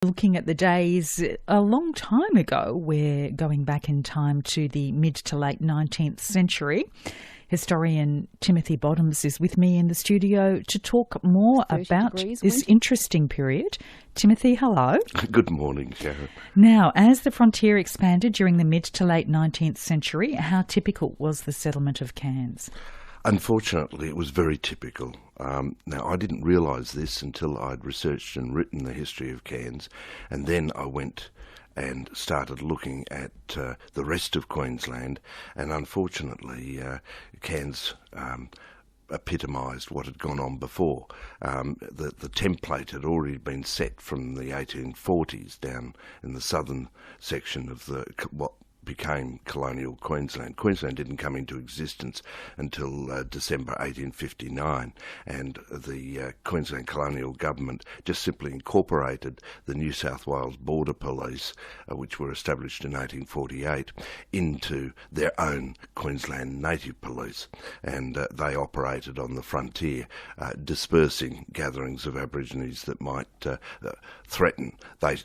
Looking at the days a long time ago, we're going back in time to the mid to late 19th century. Historian Timothy Bottoms is with me in the studio to talk more about this interesting period. Timothy, hello. Good morning, Sharon. Now, as the frontier expanded during the mid to late 19th century, how typical was the settlement of Cairns? Unfortunately, it was very typical. Now, I didn't realise this until I'd researched and written the history of Cairns, and then I went and started looking at the rest of Queensland, and unfortunately, Cairns epitomised what had gone on before. The template had already been set from the 1840s down in the southern section of what became colonial Queensland. Queensland didn't come into existence until December 1859, and the Queensland colonial government just simply incorporated the New South Wales Border Police, which were established in 1848, into their own Queensland Native Police, and they operated on the frontier, dispersing gatherings of Aborigines that might threaten. They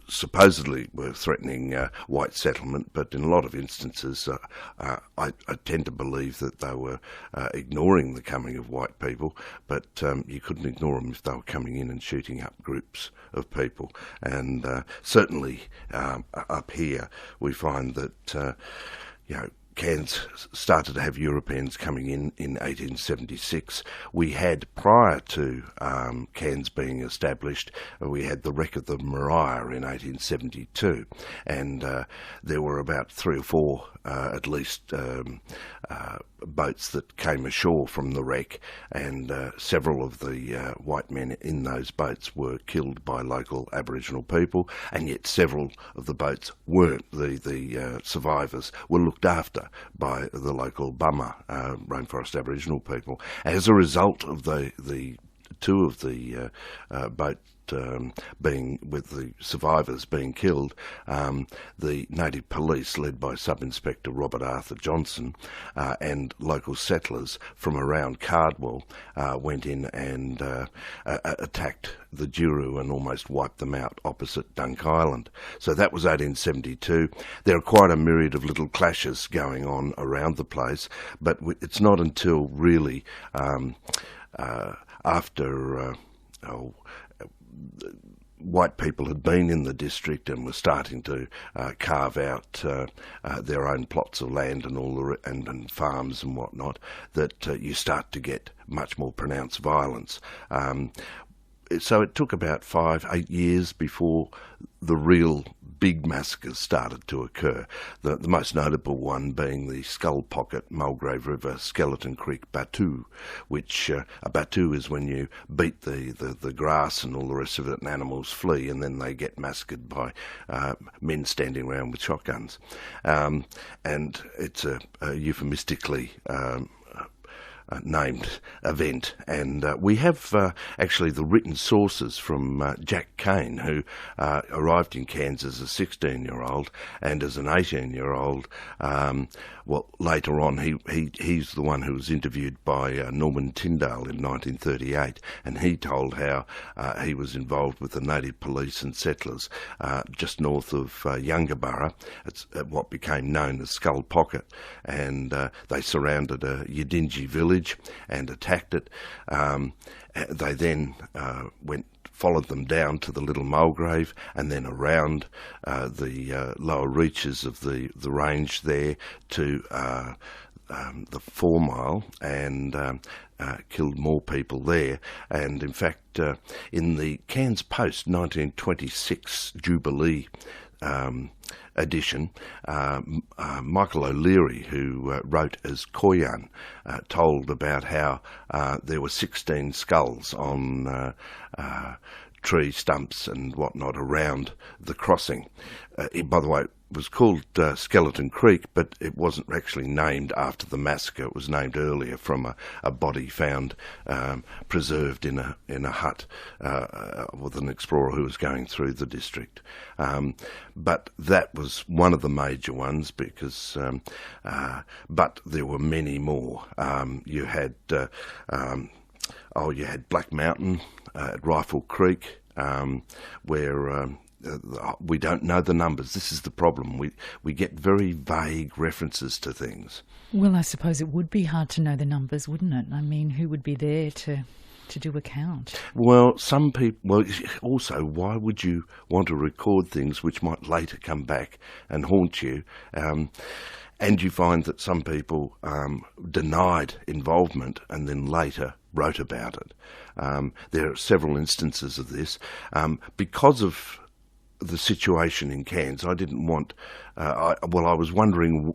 supposedly were threatening white settlement, but in a lot of instances I tend to believe that they were ignoring the coming of white people, but you couldn't ignore them if they were coming in and shooting up groups of people. And certainly up here we find that Cairns started to have Europeans coming in 1876. We had, prior to Cairns being established, we had the wreck of the Maria in 1872, and there were about 3 or 4 at least boats that came ashore from the wreck, and several of the white men in those boats were killed by local Aboriginal people, and yet several of the boats weren't. The survivors were looked after by the local Bummer, rainforest Aboriginal people. As a result of the 2 of the boat being with the survivors being killed, the native police, led by Sub-Inspector Robert Arthur Johnson, and local settlers from around Cardwell went in and attacked the Juru and almost wiped them out opposite Dunk Island. So that was 1872. There are quite a myriad of little clashes going on around the place, but it's not until really after white people had been in the district and were starting to carve out their own plots of land and and farms and whatnot, that you start to get much more pronounced violence. So it took about 5-8 years before the real big massacres started to occur. The most notable one being the Skull Pocket, Mulgrave River, Skeleton Creek Batu, which a Batu is when you beat the grass and all the rest of it and animals flee, and then they get massacred by men standing around with shotguns. And it's a euphemistically named event, and we have actually the written sources from Jack Kane, who arrived in Cairns as a 16-year-old, and as an 18-year-old, later on he's the one who was interviewed by Norman Tyndale in 1938, and he told how he was involved with the native police and settlers just north of Yungaburra. It's what became known as Skull Pocket, and they surrounded a Yidinji village and attacked it. They then followed them down to the Little Mulgrave, and then around the lower reaches of the range there to the 4 Mile, and killed more people there. And in fact, in the Cairns Post 1926 Jubilee edition, Michael O'Leary, who wrote as Koyan, told about how there were 16 skulls on tree stumps and whatnot around the crossing. By the way, it was called Skeleton Creek, but it wasn't actually named after the massacre. It was named earlier from a body found preserved in a hut with an explorer who was going through the district. But that was one of the major ones, because but there were many more. You had Black Mountain at Rifle Creek, where we don't know the numbers. This is the problem. We get very vague references to things. Well, I suppose it would be hard to know the numbers, wouldn't it? I mean, who would be there to do a count? Well, some people... Well, also, why would you want to record things which might later come back and haunt you? And you find that some people denied involvement and then later wrote about it. There are several instances of this. Because of the situation in Cairns, I didn't want... I was wondering,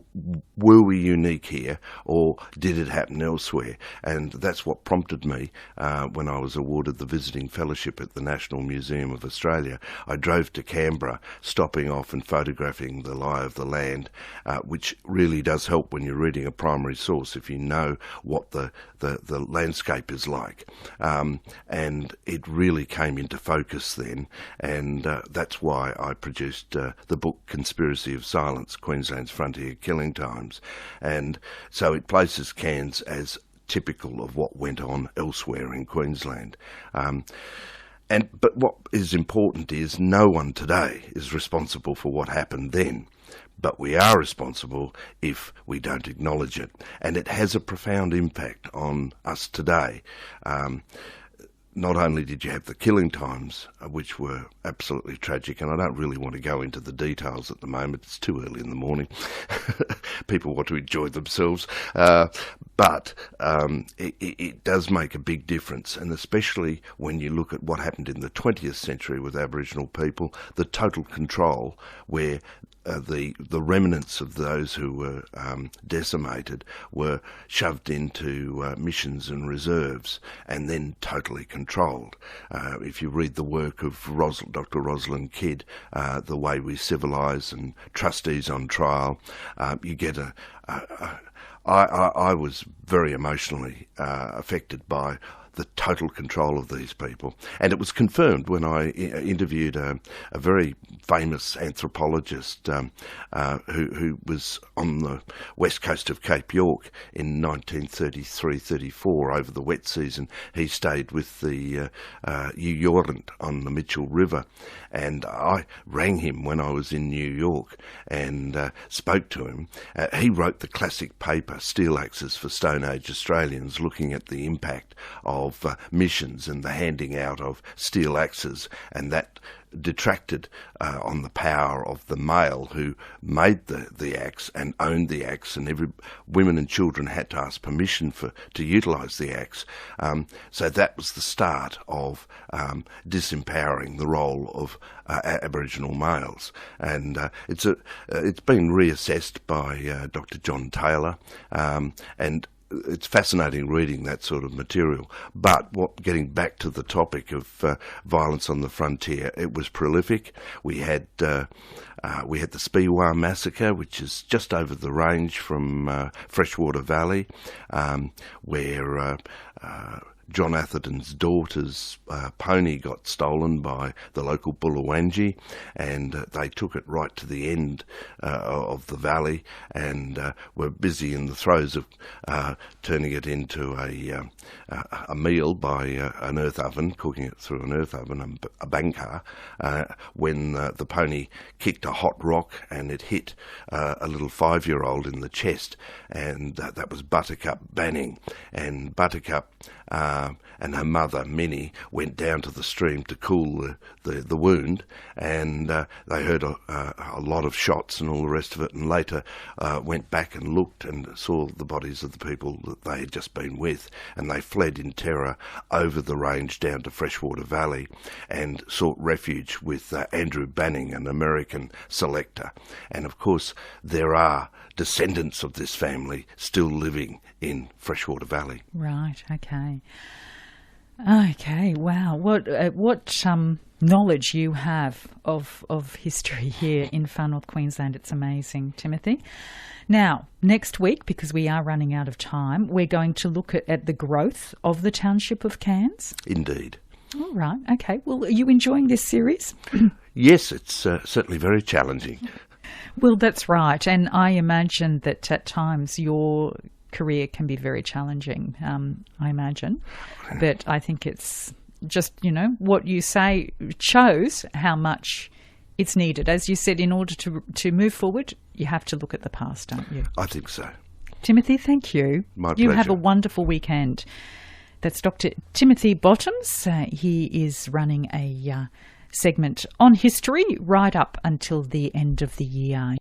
were we unique here, or did it happen elsewhere? And that's what prompted me when I was awarded the Visiting Fellowship at the National Museum of Australia. I drove to Canberra, stopping off and photographing the lie of the land, which really does help when you're reading a primary source, if you know what the landscape is like. And it really came into focus then, and that's why I produced the book Conspiracy of Silence, Queensland's Frontier Killing Times. And so it places Cairns as typical of what went on elsewhere in Queensland. But what is important is no one today is responsible for what happened then. But we are responsible if we don't acknowledge it. And it has a profound impact on us today. Not only did you have the killing times, which were absolutely tragic, and I don't really want to go into the details at the moment, it's too early in the morning. People want to enjoy themselves. But it does make a big difference, and especially when you look at what happened in the 20th century with Aboriginal people, the total control where the remnants of those who were decimated were shoved into missions and reserves and then totally controlled. If you read the work of Dr. Rosalind Kidd, The Way We Civilise and Trustees on Trial, you get I was very emotionally affected by the total control of these people. And it was confirmed when I interviewed a very famous anthropologist who was on the west coast of Cape York in 1933-34 over the wet season. He stayed with the Uyorant on the Mitchell River, and I rang him when I was in New York and spoke to him. He wrote the classic paper, Steel Axes for Stone Age Australians, looking at the impact of missions and the handing out of steel axes, and that detracted on the power of the male who made the axe and owned the axe, and women and children had to ask permission to utilise the axe. So that was the start of disempowering the role of Aboriginal males, and it's been reassessed by Dr. John Taylor, and it's fascinating reading that sort of material. But getting back to the topic of violence on the frontier, it was prolific. We had the Speewah massacre, which is just over the range from Freshwater Valley, where John Atherton's daughter's pony got stolen by the local Bullawangee, and they took it right to the end of the valley and were busy in the throes of turning it into a meal by an earth oven, cooking it through an earth oven, a bankar, when the pony kicked a hot rock and it hit a little 5-year-old in the chest, and that was Buttercup Banning. And Buttercup and her mother, Minnie, went down to the stream to cool the wound, and they heard a lot of shots and all the rest of it, and later went back and looked and saw the bodies of the people that they had just been with, and they fled in terror over the range down to Freshwater Valley and sought refuge with Andrew Banning, an American selector. And of course there are descendants of this family still living in Freshwater Valley. Right, okay. Okay, wow. What knowledge you have of history here in Far North Queensland. It's amazing, Timothy. Now, next week, because we are running out of time, we're going to look at the growth of the township of Cairns. Indeed. All right, okay. Well, are you enjoying this series? Yes, it's certainly very challenging. Well, that's right. And I imagine that at times your career can be very challenging, I imagine. But I think it's just, what you say shows how much it's needed. As you said, in order to move forward, you have to look at the past, don't you? I think so. Timothy, thank you. My You pleasure. have a wonderful weekend. That's Dr. Timothy Bottoms. He is running a segment on history right up until the end of the year.